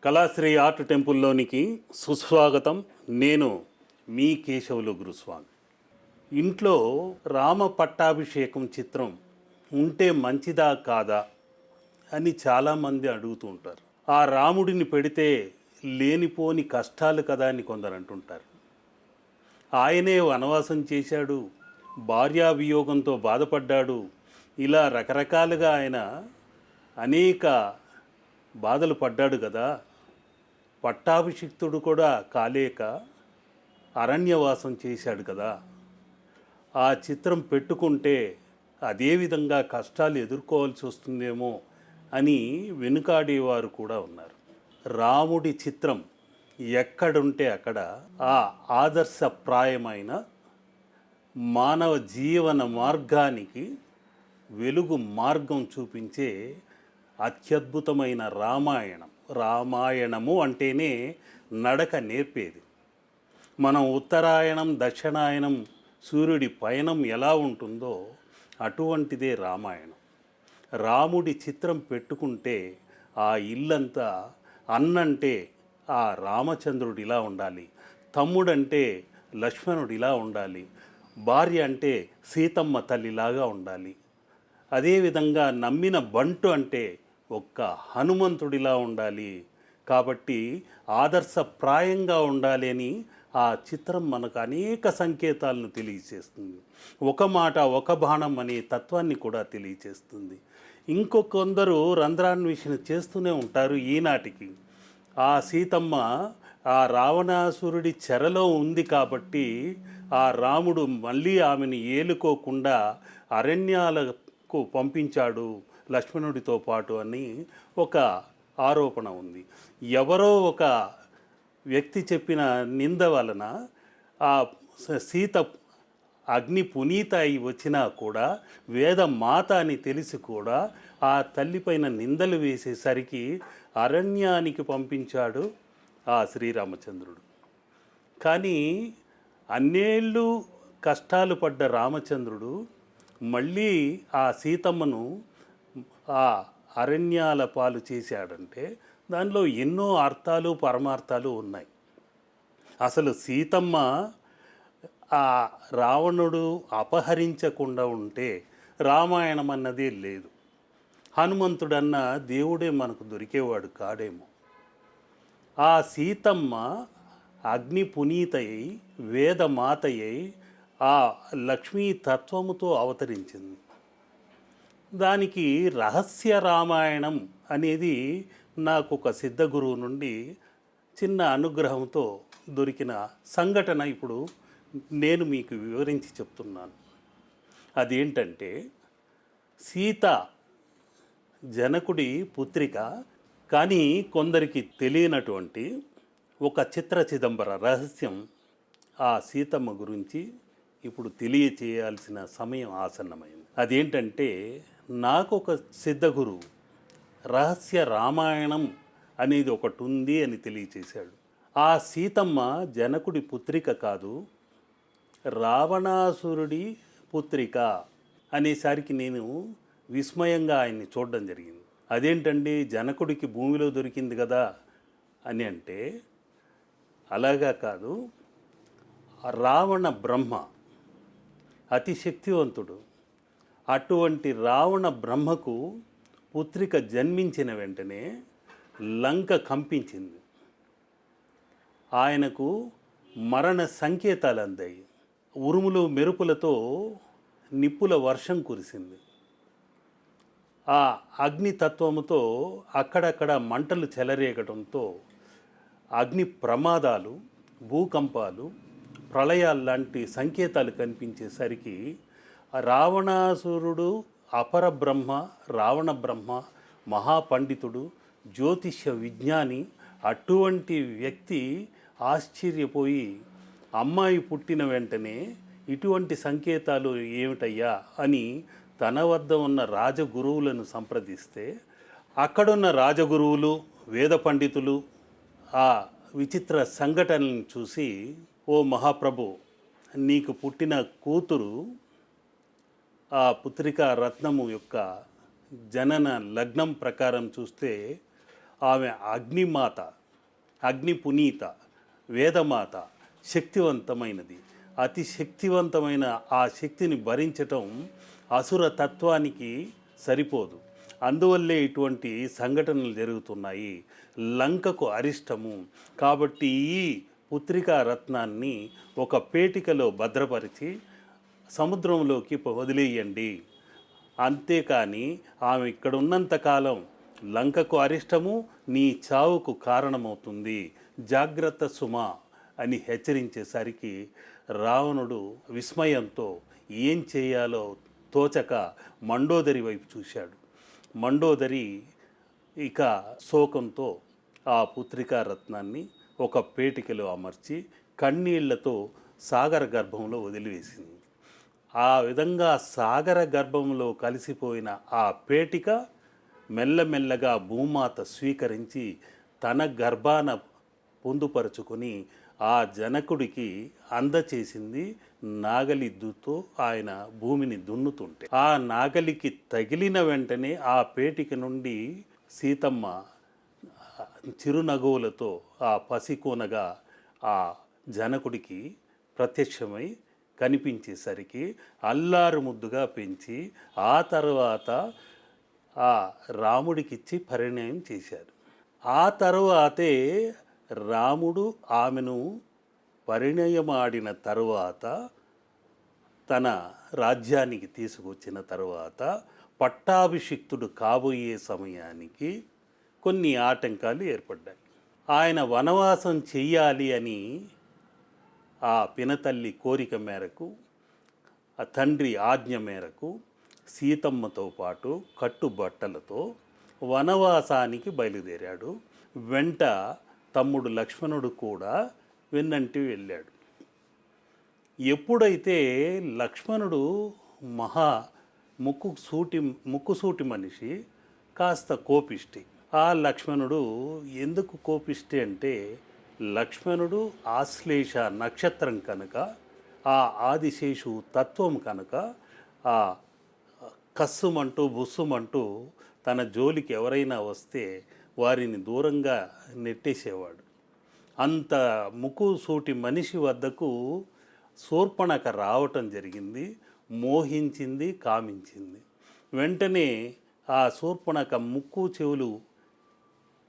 Kalasri art టెంపుల్లోనికి సుస్వాగతం. నేను మీ కేశవులు గురుస్వామి. ఇంట్లో రామ పట్టాభిషేకం చిత్రం ఉంటే మంచిదా కాదా అని చాలామంది అడుగుతూ ఉంటారు. ఆ రాముడిని పెడితే లేనిపోని కష్టాలు కదా అని కొందరు అంటుంటారు. ఆయనే వనవాసం చేశాడు, భార్యావియోగంతో బాధపడ్డాడు, ఇలా రకరకాలుగా ఆయన అనేక బాధలు పడ్డాడు కదా. పట్టాభిషిక్తుడు కూడా కాలేక అరణ్యవాసం చేశాడు కదా. ఆ చిత్రం పెట్టుకుంటే అదే విధంగా కష్టాలు ఎదుర్కోవాల్సి వస్తుందేమో అని వెనుకాడేవారు కూడా ఉన్నారు. రాముడి చిత్రం ఎక్కడుంటే అక్కడ ఆ ఆదర్శప్రాయమైన మానవ జీవన మార్గానికి వెలుగు మార్గం చూపించే అత్యద్భుతమైన రామాయణము అంటేనే నడక నేర్పేది. మనం ఉత్తరాయణం దక్షిణాయనం సూర్యుడి పయనం ఎలా ఉంటుందో అటువంటిదే రామాయణం. రాముడి చిత్రం పెట్టుకుంటే ఆ ఇల్లంతా అన్నంటే ఆ రామచంద్రుడు ఇలా ఉండాలి, తమ్ముడంటే లక్ష్మణుడు ఇలా ఉండాలి, భార్య అంటే సీతమ్మ తల్లిలాగా ఉండాలి, అదేవిధంగా నమ్మిన బంటు అంటే ఒక్క హనుమంతుడిలా ఉండాలి. కాబట్టి ఆదర్శప్రాయంగా ఉండాలి అని ఆ చిత్రం మనకు అనేక సంకేతాలను తెలియచేస్తుంది. ఒక మాట ఒక బాణం అనే తత్వాన్ని కూడా తెలియచేస్తుంది. ఇంకొందరు రంధ్రాన్వేషణ చేస్తూనే ఉంటారు ఈనాటికి. ఆ సీతమ్మ ఆ రావణాసురుడి చెరలో ఉంది కాబట్టి ఆ రాముడు మళ్ళీ ఆమెను ఏలుకోకుండా అరణ్యాలకు పంపించాడు లక్ష్మణుడితో పాటు అని ఒక ఆరోపణ ఉంది. ఎవరో ఒక వ్యక్తి చెప్పిన నింద వలన ఆ సీత అగ్ని పునీత అయి వచ్చినా కూడా వేద మాత అని తెలిసి కూడా ఆ తల్లిపైన నిందలు వేసేసరికి అరణ్యానికి పంపించాడు ఆ శ్రీరామచంద్రుడు. కానీ అన్నేళ్ళు కష్టాలు పడ్డ రామచంద్రుడు మళ్ళీ ఆ సీతమ్మను ఆ అరణ్యాల పాలు చేశాడంటే దానిలో ఎన్నో అర్థాలు పరమార్థాలు ఉన్నాయి. అసలు సీతమ్మ ఆ రావణుడు అపహరించకుండా ఉంటే రామాయణం అన్నదే లేదు. హనుమంతుడన్న దేవుడే మనకు దొరికేవాడు కాడేమో. ఆ సీతమ్మ అగ్ని పునీతయ్యి వేదమాతయ్యి ఆ లక్ష్మీ తత్వముతో అవతరించింది. దానికి రహస్య రామాయణం అనేది నాకు ఒక సిద్ధ గురువు నుండి చిన్న అనుగ్రహంతో దొరికిన సంఘటన ఇప్పుడు నేను మీకు వివరించి చెప్తున్నాను. అదేంటంటే, సీత జనకుడి పుత్రిక, కానీ కొందరికి తెలియనటువంటి ఒక చిత్ర చిదంబర రహస్యం ఆ సీతమ్మ గురించి ఇప్పుడు తెలియచేయాల్సిన సమయం ఆసన్నమైంది. అదేంటంటే, నాకు ఒక సిద్ధగురు రహస్య రామాయణం అనేది ఒకటి ఉంది అని తెలియచేశాడు. ఆ సీతమ్మ జనకుడి పుత్రిక కాదు, రావణాసురుడి పుత్రిక అనేసరికి నేను విస్మయంగా ఆయన్ని చూడడం జరిగింది. అదేంటండి, జనకుడికి భూమిలో దొరికింది కదా అని అంటే, అలాగా కాదు. రావణ బ్రహ్మ అతి శక్తివంతుడు. అటువంటి రావణ బ్రహ్మకు పుత్రిక జన్మించిన వెంటనే లంక కంపించింది. ఆయనకు మరణ సంకేతాలు అందాయి. ఉరుములు మెరుపులతో నిప్పుల వర్షం కురిసింది. ఆ అగ్నితత్వముతో అక్కడక్కడ మంటలు చెలరేగడంతో అగ్ని ప్రమాదాలు, భూకంపాలు, ప్రళయాలు లాంటి సంకేతాలు కనిపించేసరికి రావణాసురుడు అపర బ్రహ్మ, రావణ బ్రహ్మ, మహాపండితుడు, జ్యోతిష్య విజ్ఞాని. అటువంటి వ్యక్తి ఆశ్చర్యపోయి అమ్మాయి పుట్టిన వెంటనే ఇటువంటి సంకేతాలు ఏమిటయ్యా అని తన వద్ద ఉన్న రాజగురువులను సంప్రదిస్తే, అక్కడున్న రాజగురువులు, వేద పండితులు ఆ విచిత్ర సంఘటనలను చూసి, ఓ మహాప్రభు, నీకు పుట్టిన కూతురు ఆ పుత్రికా రత్నము యొక్క జనన లగ్నం ప్రకారం చూస్తే ఆమె అగ్నిమాత, అగ్ని పునీత, వేదమాత, శక్తివంతమైనది. అతి శక్తివంతమైన ఆ శక్తిని భరించటం అసుర తత్వానికి సరిపోదు. అందువల్లే ఇటువంటి సంఘటనలు జరుగుతున్నాయి. లంకకు అరిష్టము. కాబట్టి ఈ పుత్రికా రత్నాన్ని ఒక పేటికలో భద్రపరిచి సముద్రంలోకి వదిలేయండి. అంతేకాని ఆమె ఇక్కడ ఉన్నంతకాలం లంకకు అరిష్టము, నీ చావుకు కారణమవుతుంది, జాగ్రత్త సుమా అని హెచ్చరించేసరికి రావణుడు విస్మయంతో ఏం చేయాలో తోచక మండోదరి వైపు చూశాడు. మండోదరి ఇక శోకంతో ఆ పుత్రికా రత్నాన్ని ఒక పేటికలో అమర్చి కన్నీళ్లతో సాగర గర్భంలో వదిలివేసింది. ఆ విధంగా సాగర గర్భంలో కలిసిపోయిన ఆ పేటిక మెల్లమెల్లగా భూమాత స్వీకరించి తన గర్భాన పొందుపరుచుకొని ఆ జనకుడికి అందచేసింది. నాగలిద్దుతో ఆయన భూమిని దున్నుతుంటే ఆ నాగలికి తగిలిన వెంటనే ఆ పేటిక నుండి సీతమ్మ చిరునగవులతో ఆ పసికోనగా ఆ జనకుడికి ప్రత్యక్షమై కనిపించేసరికి అల్లారు ముద్దుగా పెంచి ఆ తర్వాత ఆ రాముడికిచ్చి పరిణయం చేశారు. ఆ తరువాతే రాముడు ఆమెను పరిణయమాడిన తరువాత తన రాజ్యానికి తీసుకొచ్చిన తరువాత పట్టాభిషిక్తుడు కాబోయే సమయానికి కొన్ని ఆటంకాలు ఏర్పడ్డాయి. ఆయన వనవాసం చెయ్యాలి అని ఆ పినతల్లి కోరిక మేరకు, ఆ తండ్రి ఆజ్ఞ మేరకు సీతమ్మతో పాటు కట్టుబట్టలతో వనవాసానికి బయలుదేరాడు. వెంట తమ్ముడు లక్ష్మణుడు కూడా వెన్నంటి వెళ్ళాడు. ఎప్పుడైతే లక్ష్మణుడు మహా ముక్కుసూటి మనిషి, కాస్త కోపిష్టి. ఆ లక్ష్మణుడు ఎందుకు కోపిష్టి అంటే లక్ష్మణుడు ఆశ్లేష నక్షత్రం కనుక, ఆ ఆదిశేషు తత్వం కనుక ఆ కస్సుమంటూ బుస్సుమంటూ తన జోలికి ఎవరైనా వస్తే వారిని దూరంగా నెట్టేసేవాడు. అంత ముక్కుసూటి మనిషి వద్దకు శూర్పణఖ రావటం జరిగింది. మోహించింది, కామించింది. వెంటనే ఆ శూర్పణఖ ముక్కు చెవులు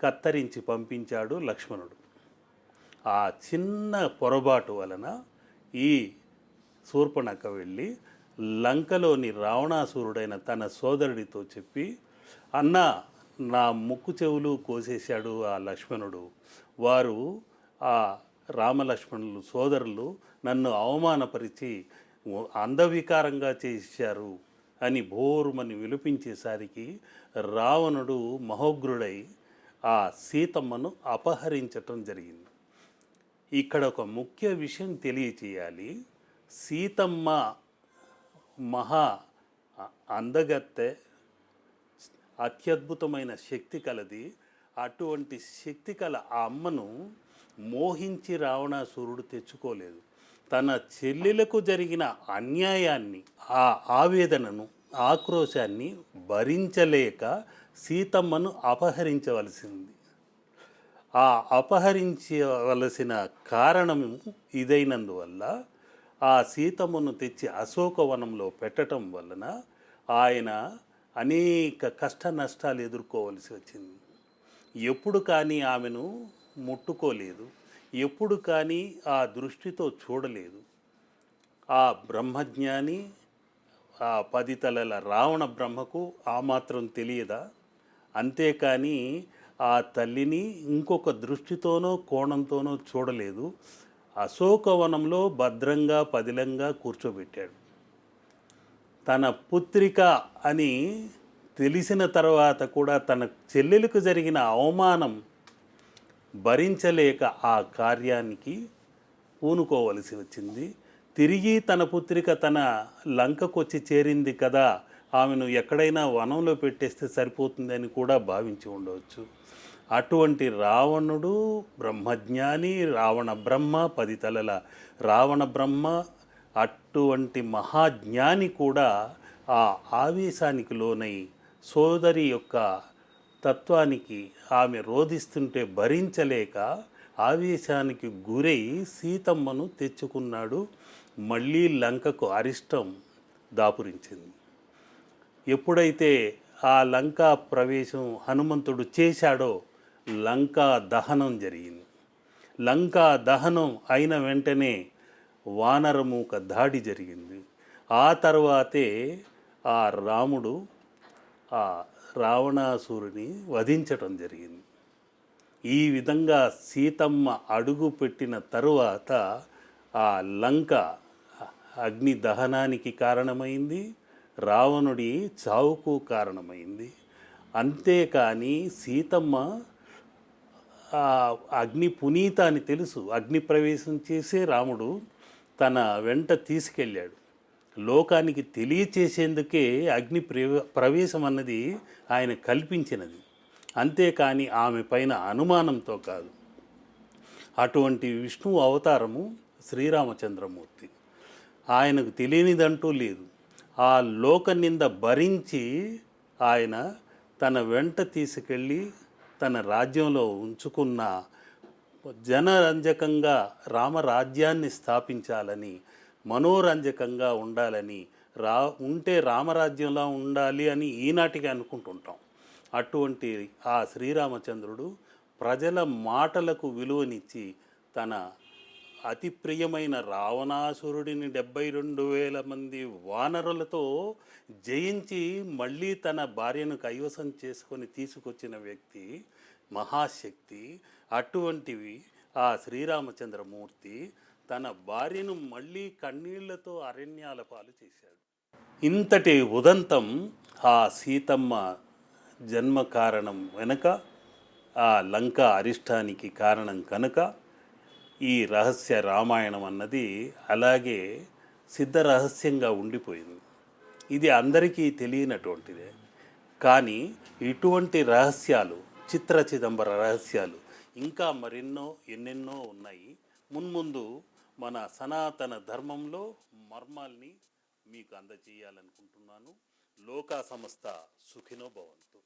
కత్తరించి పంపించాడు లక్ష్మణుడు. ఆ చిన్న పొరపాటు వలన ఈ శూర్పణఖ వెళ్ళి లంకలోని రావణాసురుడైన తన సోదరుడితో చెప్పి, అన్న నా ముక్కు చెవులు కోసేశాడు ఆ లక్ష్మణుడు, వారు ఆ రామలక్ష్మణులు సోదరులు నన్ను అవమానపరిచి అందవికారంగా చేశారు అని భోరుమని విలిపించేసరికి రావణుడు మహోగ్రుడై ఆ సీతమ్మను అపహరించటం జరిగింది. ఇక్కడ ఒక ముఖ్య విషయం తెలియచేయాలి. సీతమ్మ మహా అందగత్తె, అత్యద్భుతమైన శక్తి కలది. అటువంటి శక్తి కల ఆ అమ్మను మోహించి రావణాసురుడు తెచ్చుకోలేదు. తన చెల్లెలకు జరిగిన అన్యాయాన్ని, ఆ ఆవేదనను, ఆక్రోశాన్ని భరించలేక సీతమ్మను అపహరించవలసింది. ఆ అపహరించవలసిన కారణం ఇదైనందువల్ల ఆ సీతమ్మను తెచ్చి అశోకవనంలో పెట్టడం వలన ఆయన అనేక కష్ట నష్టాలు ఎదుర్కోవలసి వచ్చింది. ఎప్పుడు కానీ ఆమెను ముట్టుకోలేదు, ఎప్పుడు కానీ ఆ దృష్టితో చూడలేదు. ఆ బ్రహ్మజ్ఞాని, ఆ 10 తలల రావణ బ్రహ్మకు ఆ మాత్రం తెలియదా? అంతేకాని ఆ తల్లిని ఇంకొక దృష్టితోనో కోణంతోనో చూడలేదు. అశోకవనంలో భద్రంగా పదిలంగా కూర్చోబెట్టాడు. తన పుత్రిక అని తెలిసిన తర్వాత కూడా తన చెల్లెలకు జరిగిన అవమానం భరించలేక ఆ కార్యానికి పూనుకోవలసి వచ్చింది. తిరిగి తన పుత్రిక తన లంకకు వచ్చి చేరింది కదా, ఆమెను ఎక్కడైనా వనంలో పెట్టేస్తే సరిపోతుందని కూడా భావించి ఉండవచ్చు. అటువంటి రావణుడు బ్రహ్మజ్ఞాని, రావణ బ్రహ్మ, 10 తలల రావణ బ్రహ్మ, అటువంటి మహాజ్ఞాని కూడా ఆ ఆవేశానికి లోనై సోదరి యొక్క తత్వానికి ఆమె రోధిస్తుంటే భరించలేక ఆవేశానికి గురై సీతమ్మను తెచ్చుకున్నాడు. మళ్ళీ లంకకు అరిష్టం దాపురించింది. ఎప్పుడైతే ఆ లంకా ప్రవేశం హనుమంతుడు చేశాడో లంకా దహనం జరిగింది. లంకా దహనం అయిన వెంటనే వానరమూక దాడి జరిగింది. ఆ తర్వాతే ఆ రాముడు ఆ రావణాసురుని వధించటం జరిగింది. ఈ విధంగా సీతమ్మ అడుగు పెట్టిన తరువాత ఆ లంక అగ్ని దహనానికి కారణమైంది, రావణుడి చావుకు కారణమైంది. అంతేకాని సీతమ్మ అగ్ని పునీత అని తెలుసు. అగ్ని ప్రవేశం చేసే రాముడు తన వెంట తీసుకెళ్ళాడు. లోకానికి తెలియచేసేందుకే అగ్ని ప్రవేశం అన్నది ఆయన కల్పించినది, అంతేకాని ఆమె పైన అనుమానంతో కాదు. అటువంటి విష్ణు అవతారము శ్రీరామచంద్రమూర్తి. ఆయనకు తెలియనిదంటూ లేదు. ఆ లోక నింద భరించి ఆయన తన వెంట తీసుకెళ్ళి తన రాజ్యంలో ఉంచుకున్న జనరంజకంగా రామరాజ్యాన్ని స్థాపించాలని, మనోరంజకంగా ఉండాలని, ఉంటే రామరాజ్యంలో ఉండాలి అని ఈనాటికి అనుకుంటుంటాం. అటువంటి ఆ శ్రీరామచంద్రుడు ప్రజల మాటలకు విలువనిచ్చి తన అతి ప్రియమైన రావణాసురుడిని 72,000 మంది వానరులతో జయించి మళ్ళీ తన భార్యను కైవసం చేసుకొని తీసుకొచ్చిన వ్యక్తి, మహాశక్తి. అటువంటివి ఆ శ్రీరామచంద్రమూర్తి తన భార్యను మళ్ళీ కన్నీళ్లతో అరణ్యాల పాలు చేశాడు. ఇంతటి ఉదంతం ఆ సీతమ్మ జన్మ కారణం వెనుక, ఆ లంక అరిష్టానికి కారణం కనుక ఈ రహస్య రామాయణం అన్నది అలాగే సిద్ధ రహస్యంగా ఉండిపోయింది. ఇది అందరికీ తెలియనటువంటిదే. కానీ ఇటువంటి రహస్యాలు, చిత్ర చిదంబర రహస్యాలు ఇంకా మరెన్నో ఎన్నెన్నో ఉన్నాయి. మున్ముందు మన సనాతన ధర్మంలో మర్మాల్ని మీకు అందజేయాలనుకుంటున్నాను. లోకా సమస్త సుఖినో భవంతు.